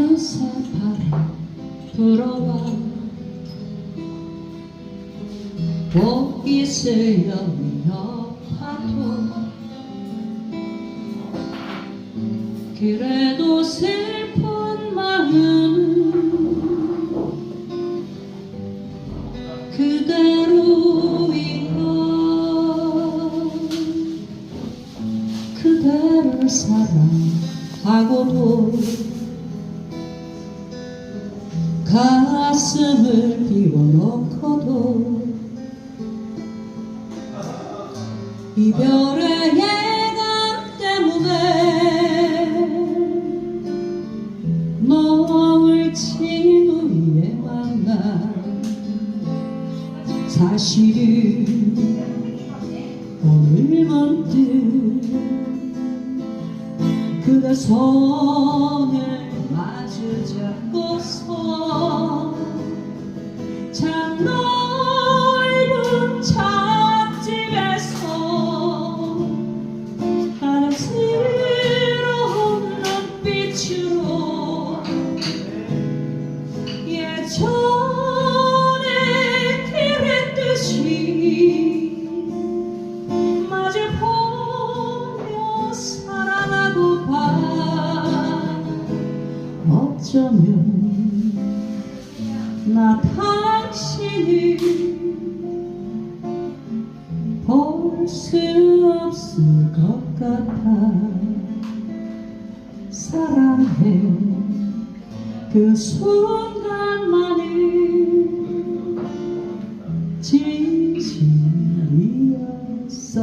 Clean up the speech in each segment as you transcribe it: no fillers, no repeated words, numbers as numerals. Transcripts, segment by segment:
어느새 바람 불어와 옷깃을 여미어 파도 그래도 슬픈 마음은 그대로인가 그대를 사랑하고도 가슴을 비워놓고도 이별의 예감 때문에 멍을 친 우리의 만남 사실은 오늘 문득 그대 손을 마주 잡고서 참 넓은 찻집에서 사랑스러운 눈빛으로 예전에 그랬듯이 마주 보며 사랑하고 봐 어쩌면 나 당신을 볼 수 없을 것 같아 사랑해 그 순간만을 진심이었어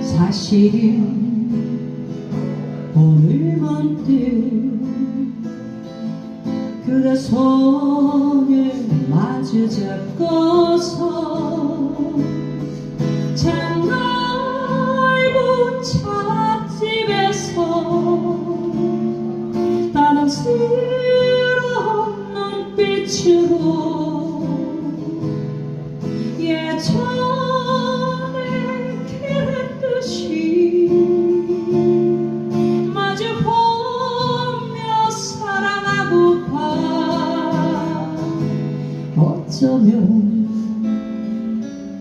사실은 오늘 문득 그대 손을 마주 잡고서 참 넓은 찻집에서 사랑스러운 눈빛으로 예전에 그랬듯이 마주 보며 사랑하고 봐 어쩌면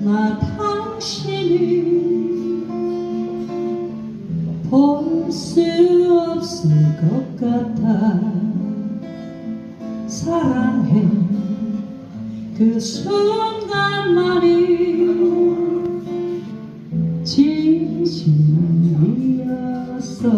나 당신을 볼 수 없을 것 같아 사랑해 그 순간만이 진심이었어